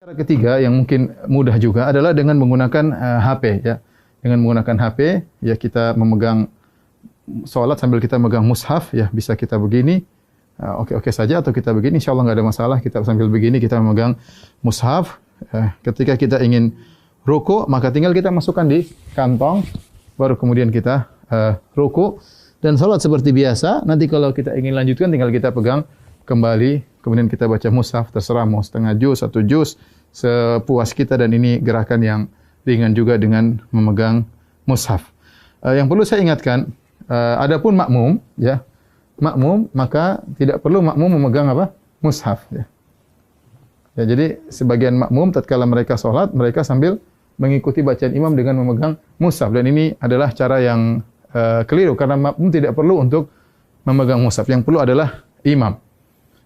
Cara ketiga yang mungkin mudah juga adalah dengan menggunakan HP ya. Dengan menggunakan HP ya kita memegang salat sambil kita megang mushaf ya, bisa kita begini oke-oke saja atau kita begini insyaallah enggak ada masalah, kita sambil begini kita memegang mushaf. Ketika kita ingin ruku maka tinggal kita masukkan di kantong baru kemudian kita ruku dan salat seperti biasa. Nanti kalau kita ingin lanjutkan tinggal kita pegang kembali kemudian kita baca mushaf, terserah mau setengah juz, 1 juz sepuas kita, dan ini gerakan yang ringan juga dengan memegang mushaf. Yang perlu saya ingatkan, adapun makmum ya, makmum maka tidak perlu makmum memegang apa? Mushaf ya. Ya, jadi sebagian makmum tatkala mereka salat, mereka sambil mengikuti bacaan imam dengan memegang mushaf, dan ini adalah cara yang keliru karena makmum tidak perlu untuk memegang mushaf. Yang perlu adalah imam.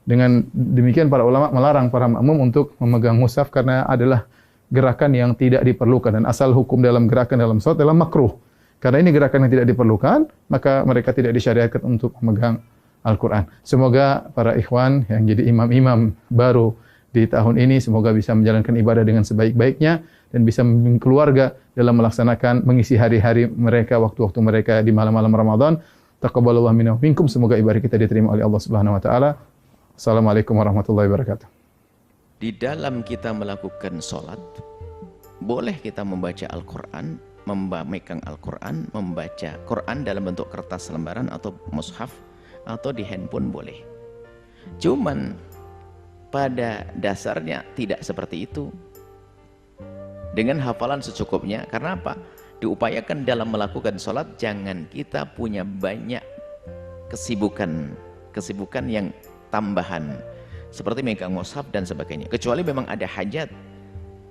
Dengan demikian para ulama melarang para makmum untuk memegang mushaf karena adalah gerakan yang tidak diperlukan, dan asal hukum dalam gerakan dalam salat adalah makruh. Karena ini gerakan yang tidak diperlukan, maka mereka tidak disyariatkan untuk memegang Al-Qur'an. Semoga para ikhwan yang jadi imam-imam baru di tahun ini semoga bisa menjalankan ibadah dengan sebaik-baiknya dan bisa membimbing keluarga dalam melaksanakan mengisi hari-hari mereka, waktu-waktu mereka di malam-malam Ramadan. Taqabbalallahu minna wa minkum. Semoga ibadah kita diterima oleh Allah Subhanahu wa taala. Assalamualaikum warahmatullahi wabarakatuh. Di dalam kita melakukan sholat, boleh kita membaca Al-Quran, memegang Al-Quran, membaca Quran dalam bentuk kertas lembaran atau mushaf, atau di handphone boleh. Cuman pada dasarnya tidak seperti itu. Dengan hafalan secukupnya. Karena apa? Diupayakan dalam melakukan sholat, jangan kita punya banyak kesibukan yang tambahan seperti megang mushaf dan sebagainya, kecuali memang ada hajat,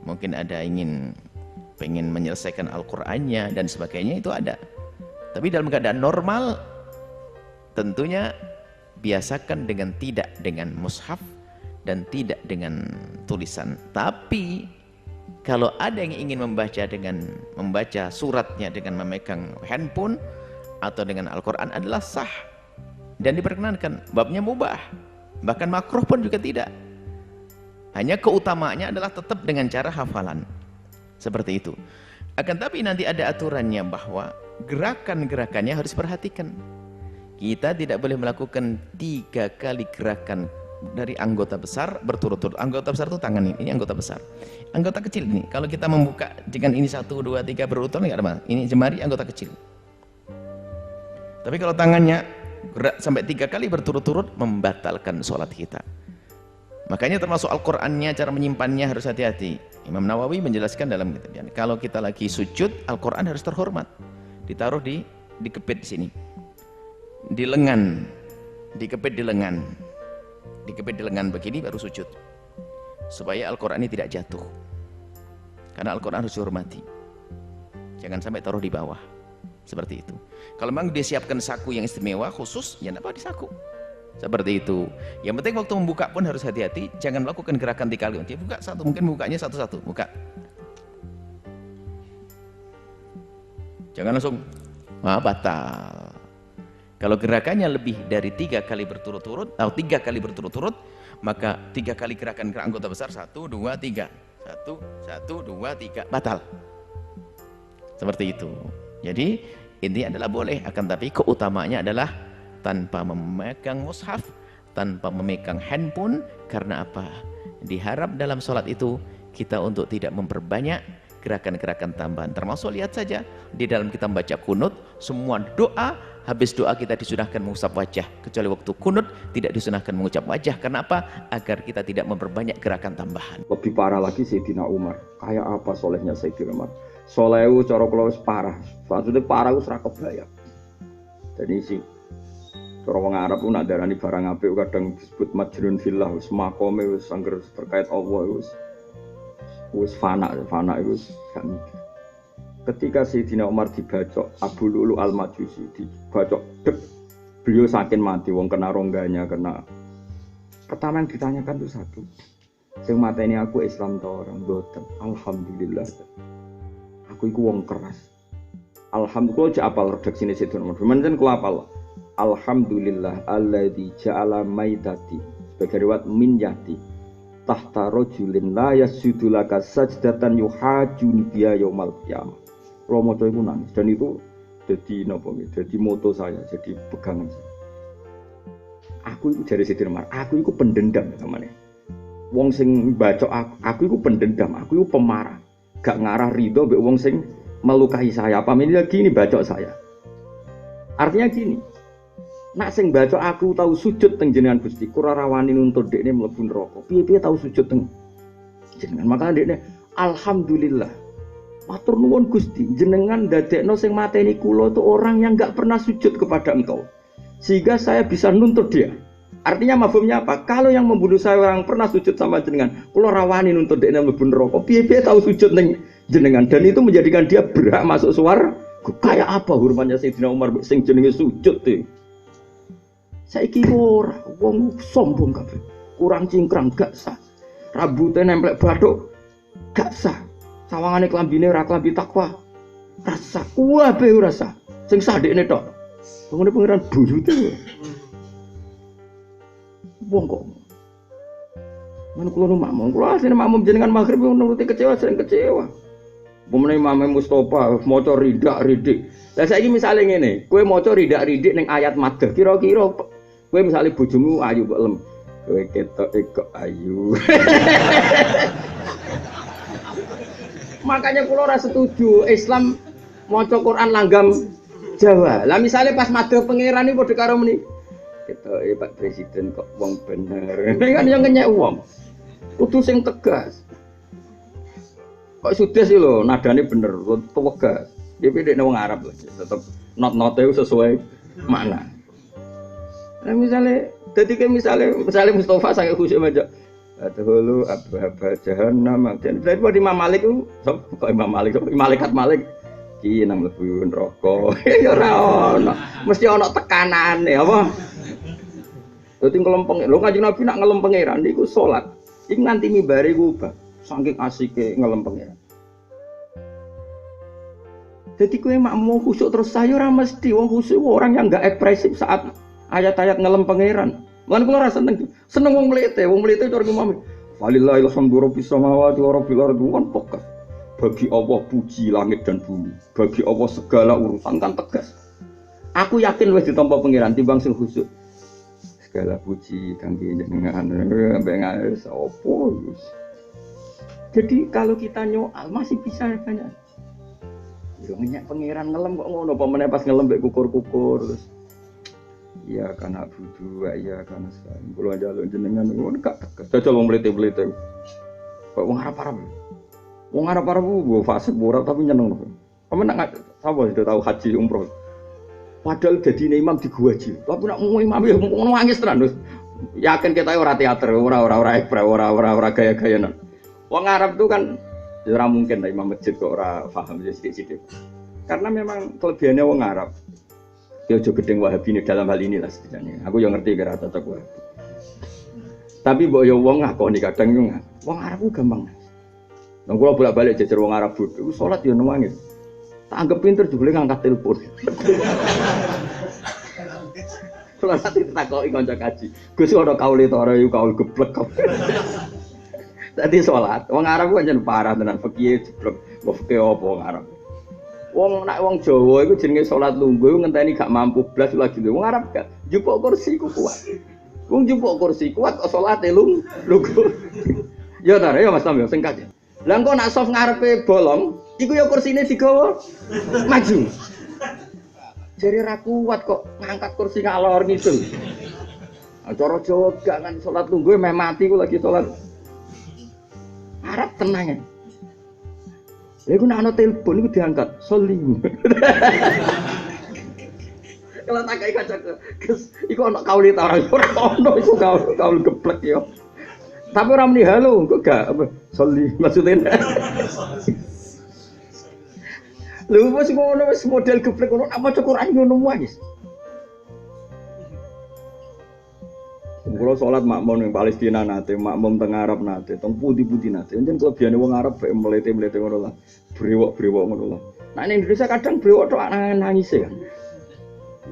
mungkin ada pengen menyelesaikan Al-Qur'annya dan sebagainya, itu ada. Tapi dalam keadaan normal tentunya biasakan tidak dengan mushaf dan tidak dengan tulisan. Tapi kalau ada yang ingin membaca suratnya dengan memegang handphone atau dengan Al-Qur'an adalah sah dan diperkenankan, babnya mubah. Bahkan makruh pun juga tidak. Hanya keutamaannya adalah tetap dengan cara hafalan. Seperti itu. Akan tapi nanti ada aturannya bahwa gerakan-gerakannya harus diperhatikan. Kita tidak boleh melakukan 3 kali gerakan dari anggota besar berturut-turut. Anggota besar itu tangan ini anggota besar. Anggota kecil ini, kalau kita membuka dengan ini 1, 2, 3 berturut-turut enggak ada masalah. Ini jemari anggota kecil. Tapi kalau tangannya gerak sampai 3 kali berturut-turut membatalkan sholat kita. Makanya termasuk Al-Qur'annya, cara menyimpannya harus hati-hati. Imam Nawawi menjelaskan dalam kitabnya, kalau kita lagi sujud, Al-Qur'an harus terhormat, ditaruh dikepit di sini, di lengan, dikepit di lengan begini baru sujud, supaya Al-Qur'an ini tidak jatuh. Karena Al-Qur'an harus dihormati, jangan sampai taruh di bawah. Seperti itu. Kalau memang dia siapkan saku yang istimewa khusus, ya tidak apa di saku. Seperti itu. Yang penting waktu membuka pun harus hati-hati, jangan melakukan gerakan 3 kali. Dia buka satu, mungkin bukanya satu-satu, buka. Jangan langsung batal. Kalau gerakannya lebih dari 3 kali berturut-turut atau 3 kali berturut-turut, maka 3 kali gerakan anggota besar, 1, 2, 3, 1, 2, 3, batal. Seperti itu. Jadi intinya adalah boleh, akan tapi keutamaannya adalah tanpa memegang mushaf, tanpa memegang handphone. Karena apa? Diharap dalam sholat itu kita untuk tidak memperbanyak gerakan-gerakan tambahan. Termasuk lihat saja di dalam kita membaca kunut, semua doa, habis doa kita disunahkan mengusap wajah, kecuali waktu kunut tidak disunahkan mengucap wajah. Kenapa? Agar kita tidak memperbanyak gerakan tambahan. Lebih parah lagi Sayyidina Umar. Kayak apa solehnya Sayyidina Umar? Solehu cara kula wis parah. Maksudnya parah wis ora kebayang. Jadi sih cara wong Arab ku nak darani barang apik kadang disebut majnun fillah, wis makome wis angger terkait Allah wis fana iku gak mikir. Ketika Sayyidina Umar dibacok Abu Lu'lu Al-Majusi, dibacok dek, beliau saking mati, wong kena rongganya, kena. Pertama yang ditanyakan itu satu, sing mateni aku Islam ta orang mboten. Alhamdulillah. Aku iku wong keras. Alhamdulillah aja apal redaksine Sayyidina Umar. Menen kula apal. Alhamdulillah alladzi ja'ala maitati sebagai riwayat min yati tahta rajulin la yasjudu laka sajdatan yuhajuni biya yaumal qiyamah. Kalau maca iku nangis dan itu jadi napa nggih, jadi moto saya, jadi pegangan saya. Aku iku jare Siti Umar, aku iku pendendam samane. Wong sing baca aku iku pendendam, aku iku pemarah. Gak ngarah ridho mbek wong sing melukai saya. Apa ini lagi ini baca saya. Artinya gini. Nak sing baca aku tahu sujud teng jenengan Gusti, ora rawani nuntut dekne mlebu neraka. Piye-piye tahu sujud teng jenengan. Maka dekne alhamdulillah. Matur nuwun Gusti, jenengan dadekno sing mateni kula itu orang yang enggak pernah sujud kepada Engkau. Sehingga saya bisa nuntut dia. Artinya mafhumnya apa? Kalau yang membunuh saya orang pernah sujud sama jenengan, kula rawani nuntut dekne mlebu neraka. Piye-piye tahu sujud teng jenengan dan itu menjadikan dia berhak masuk swarga. Kayak apa hormatnya Sayyidina Umar sing jenenge sujud te. Saiki ora wong sombong kabeh. Kurang cingkrang gak sah. Rambutnya nemplek bathuk gak sah. Sawangane klambine ora klambi takwa. Rasa kuwabe ora sah. Sing sah dekne tok. Ngene pangeran buyute. Wong kok. Men kula nu makmum, kula asline makmum jenengan maghrib nuruti kecewa sering kecewa. Pemene Imam Mustofa maca ridak-ridik. Lah saiki misale ngene, kowe maca ridak-ridik ning ayat madhah, kira-kira kowe misale bojomu ayu kok lem. Kowe ketok kok ayu. Makanya kula ora setuju Islam maca Quran langgam Jawa. Lah misale pas madhah pangeran iki padha karo meni. Ketoke Pak Presiden kok wong bener. Kan yang ngenyek wong. Kudu sing tegas. Kok sudah sih lho, nadane bener, tegas. Dia beda wong Arab lagi, tetap not-note sesuai makna. Nah misalnya, jadi kayak misalnya Mustafa sangat khusyuk aja. Dahulu abah jahannam, dan dari Imam Malik itu, kok Imam Malik, malaikat Malik, ki nang mlebu neraka. Ya ora ono, mesti ono tekanane apa? Dadi ngelempeng, lho Kanjeng Nabi nak ngelempeng pangeran niku salat. Iki nganti mimbare ku ubah. Saking asike ngelempeng ya. Jadi kowe mak mau khusyuk terus saya ora mesti wong khusyuk orang yang enggak ekspresif saat ayat-ayat ngelem pangeran. Lan kula ora seneng. Seneng wong mlete cara ngomong. Walillahil hamdu rabbis samawati wa rabbil ardi kan tegas. Bagi Allah puji langit dan bumi. Bagi Allah segala urusan kan tegas. Aku yakin wis ditampa pangeran timbang sing khusyuk. Segala puji kangge jenengan sampai ngaris opo. Jadi kalau kita nyoal masih bisa banyak. Yo minyak pangeran ngelem kok ngono apa meneh pas ngelem mbek kukur-kukur terus. Iya kana budu, iya kana san. Kulo njaluk jenengan ngono gak tegas. Jajal wong mlete-mlete. Kok wong Arab-Arab. Wong Arab-Arab ku fasik ora tapi nyeneng. Kamu nak sapa sudah tahu haji umroh. Padahal jadi imam di gua haji. Tapi nak imam ya ngono nangis tenan. Yakin kita ora teater, ora gaya-gayanan. Wong Arab itu kan ora mungkin lah imam masjid kok ora paham sithik-sithik. Karena memang kelebihannya wong Arab. Dia ojo gedeng Wahabi ini dalam hal inilah setidaknya. Aku yang ngerti kira cocok Wahabi. Tapi mbok yo wong ngakoni kadang yo wong Arab ku gampang. Nang kula bolak-balik jejer wong Arab bodho, iku salat yo nangis. Tak anggap pinter jebule ngangkat telepon. Kalau nanti ditakoki kanca kaji, Gus ana kaule to ora yo kaul geblek kok. Tadi sholat, wong Arab kan jan parah tenan fikih jeblok, mbok fikih apa wong Arab. Wong nak wong Jawa iku jenenge sholat lungguh ngenteni gak mampu blas lagi lho. Wong Arab gak njupuk kursi ku kuat. Wong njupuk kursi kuat kok salate lungguh. Ya ta ya Mas Tam ya sing kaji. Lah engko nak soft ngarepe bolong, iku ya kursine digawa maju. Jare ra kuat kok ngangkat kursi ngalor ngidul. Cara Jawa gak kan sholat lungguh meh mati ku lagi sholat. Arab tenang ya. Iku nek ana telepon iku diangkat, soli. Kalau tak kayak kaca, iku ana kauli ta ora ono iku kaul geblek ya. Tapi ora muni halo, kok gak apa soli maksudnya. Lha wis ngono wis model geblek ngono nak maca Quran ngono wae. Kalau sholat makmum yang Palestina nate, makmum teng Arab nate, teng putih-putih nate. Jangan kelebihannya wong Arab kayak melete-melete ngono lah, brewok ngono lah. Nah ini Indonesia kadang brewok tuh nangis kan.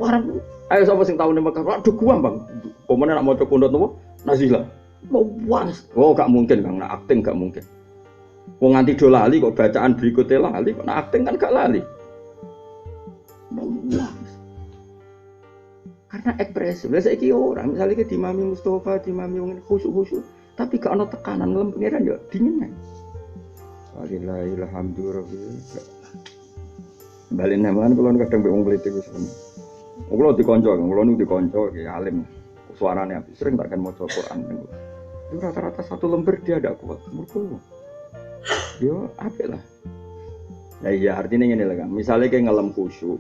Warang, ayo sapa sing tahu nih Mekah, aduh guam bang. Pemenang nak mau cek pondok nopo, Nazilah. Oh, gak mungkin Kang, nak akting gak mungkin. Wong nganti do lali kok bacaan berikutnya lali, kok nak akting kan gak lali. Karena ekspresi. Lah saiki ora, misalnya ke Imam Mustofa, Imam wong khusyuk-khusyuk, tapi gak ono tekanan ngelem pengiran yo dingin ae. Alhamdulillah. Balik namaan kalau kadang be wong politik wis. Kulo dikonco, kulo niku dikonco ki alim. Suarane apik, sering tak kan maca Quran niku. Itu rata-rata satu lembar dia ada kuat. Mergo yo apik lah. Nah iya artinya ngene lho Kang. Misale kayak ngelem khusyuk,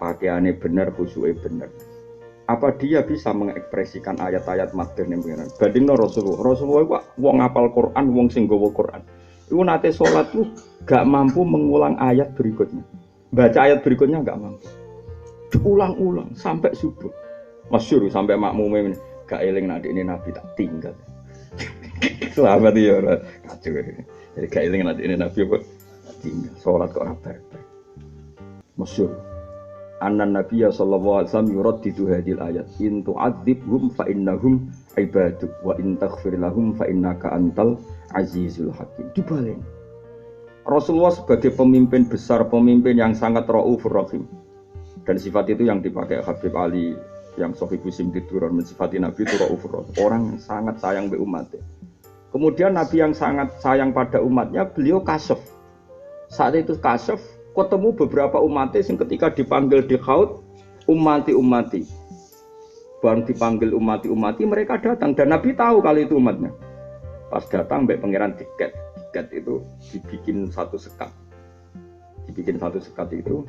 pakaiannya bener, khusyuknya bener. Apa dia bisa mengekspresikan ayat-ayat materi yang pengiran? Bandingno Rasulullah itu wong ngapal Quran, wong sing nggawa Quran. Iku nate sholat tuh gak mampu mengulang ayat berikutnya. Baca ayat berikutnya gak mampu. Diulang-ulang sampai subuh. Masyhur sampai makmume gak eling nek ini Nabi tak tinggal. Sahabat ya ora kacau. Jadi gak eling nek ini Nabi kok tinggal sholat kok ora barbar. Masyhur. Annan Nabiya sallallahu alaihi wasallam yuraddidu hadhil ayat in tu'adzibhum fa innahum ibaduk wa in taghfir lahum fa innaka antal azizul hakim. Dibalik Rasulullah sebagai pemimpin besar, pemimpin yang sangat raufur rahim, dan sifat itu yang dipakai Habib Ali yang Sahih Muslim diturun mensifati Nabi itu raufur rahim, orang yang sangat sayang be umatnya. Kemudian Nabi yang sangat sayang pada umatnya, beliau kasyaf. Saat itu kasyaf ketemu beberapa umatnya yang ketika dipanggil di khaut umati barang dipanggil umati mereka datang dan Nabi tahu kali itu umatnya. Pas datang mbak pangeran tiket itu dibikin satu sekat itu,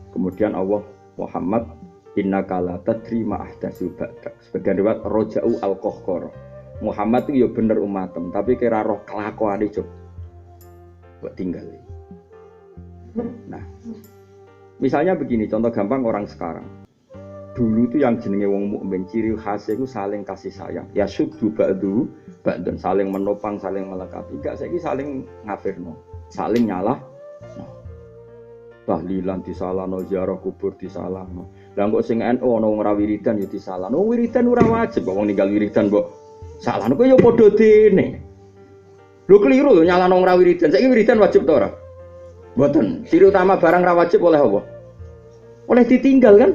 kemudian Allah Muhammad innaka la tadri ma ahdatsu ba'dak. Sebagian riwayat roja'u al-qahqara. Muhammad itu ya bener umatem tapi kira roh kelakuane coba buat tinggal. Nah, misalnya begini, contoh gampang orang sekarang. Dulu itu yang jenenge wong mukmin ciri khasnya itu saling kasih sayang. Ya syuddu ba'du ba'dun, saling menopang, saling melengkapi. Enggak saiki saling ngafirno, saling nyalah. Nah. Tahlilan disalahno, ziarah kubur disalahno. Lah kok sing NU ana wong ra wiridan ya disalahno. Wiridan ora wajib kok wong ninggal wiridan kok salahno kok ya padha dene. Lho keliru lho nyalahno wong ra wiridan. Saiki wiridan wajib ta ora? Mboten, ciri utama barang ra wajib oleh apa? Oleh ditinggal kan?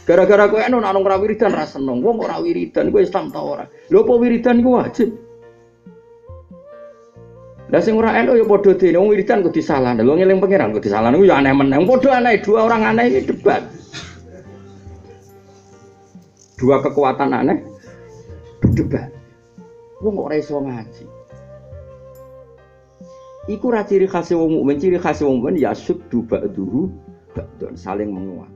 Gara-gara kowe ana nang ora wiridan ra seneng. Wong ora wiridan kowe Islam ta ora? Lho apa wiridan iku wajib? Lah sing ora NU ya padha dene wong wiridan kok disalahno. Lho ngeling pangeran kok disalahno ya aneh meneh. Padha aneh, dua orang aneh ini debat. Dua kekuatan aneh debat. Wong kok ora iso ngaji. Iku ra ciri khas wong mukmin, ciri khas wong mukmin ya syuddu ba'duhu ba'dun, saling menguat.